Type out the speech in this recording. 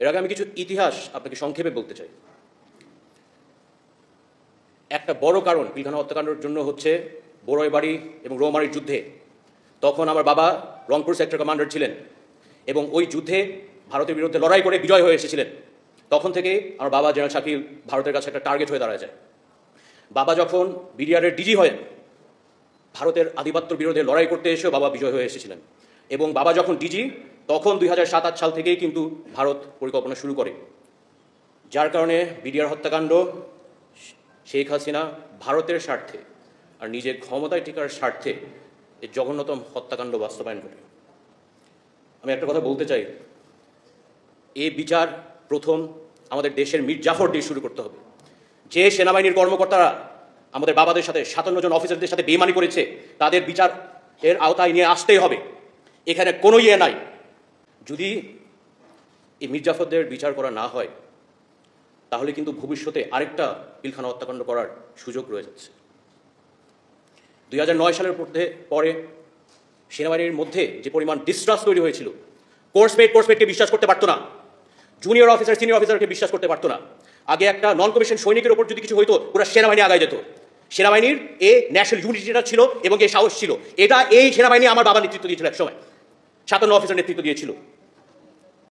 এর আগে আমি কিছু ইতিহাস আপনাকে সংক্ষেপে বলতে চাই। একটা বড় কারণ পিলখানা হত্যাকাণ্ডের জন্য হচ্ছে বড়ইবাড়ি এবং রৌমারীর যুদ্ধে। তখন আমার বাবা রংপুর সেক্টর কমান্ডার ছিলেন এবং ওই যুদ্ধে ভারতের বিরুদ্ধে লড়াই করে বিজয় হয়ে এসেছিলেন। তখন থেকে আমার বাবা জেনারেল শাকিল ভারতের কাছে একটা টার্গেট হয়ে দাঁড়ায় যায়। বাবা যখন বিডিআরের ডিজি হয়ে ভারতের আধিপত্যের বিরুদ্ধে লড়াই করতে এসেও বাবা বিজয় হয়ে এসেছিলেন এবং বাবা যখন ডিজি তখন 2007-08 সাল থেকেই কিন্তু ভারত পরিকল্পনা শুরু করে, যার কারণে বিডিআর হত্যাকাণ্ড শেখ হাসিনা ভারতের স্বার্থে আর নিজের ক্ষমতায় টিকার স্বার্থে এই জঘন্যতম হত্যাকাণ্ড বাস্তবায়ন করে। আমি একটা কথা বলতে চাই, এই বিচার প্রথম আমাদের দেশের মীর জাফর দিয়ে শুরু করতে হবে। যে সেনাবাহিনীর কর্মকর্তারা আমাদের বাবাদের সাথে 57 জন অফিসারদের সাথে বেইমানি করেছে তাদের বিচার এর আওতায় নিয়ে আসতেই হবে। এখানে কোনো ইয়ে নাই। যদি এই মীর জাফরদের বিচার করা না হয় তাহলে কিন্তু ভবিষ্যতে আরেকটা পিলখানা হত্যাকাণ্ড করার সুযোগ রয়ে যাচ্ছে। 2009 সালের পরে সেনাবাহিনীর মধ্যে যে পরিমাণ ডিস্ট্রাস্ট তৈরি হয়েছিল, কোর্সমেটকে বিশ্বাস করতে পারতো না, জুনিয়র অফিসার সিনিয়র অফিসারকে বিশ্বাস করতে পারতো না। আগে একটা নন কমিশন সৈনিকের ওপর যদি কিছু হইতো পুরো সেনাবাহিনী আগায় যেত। সেনাবাহিনীর এ ন্যাশনাল ইউনিটিটা ছিল এবং এই সাহস ছিল। এটা এই সেনাবাহিনী আমার বাবা নেতৃত্ব দিয়েছিল, এক সময় 57 অফিসার নেতৃত্ব দিয়েছিল।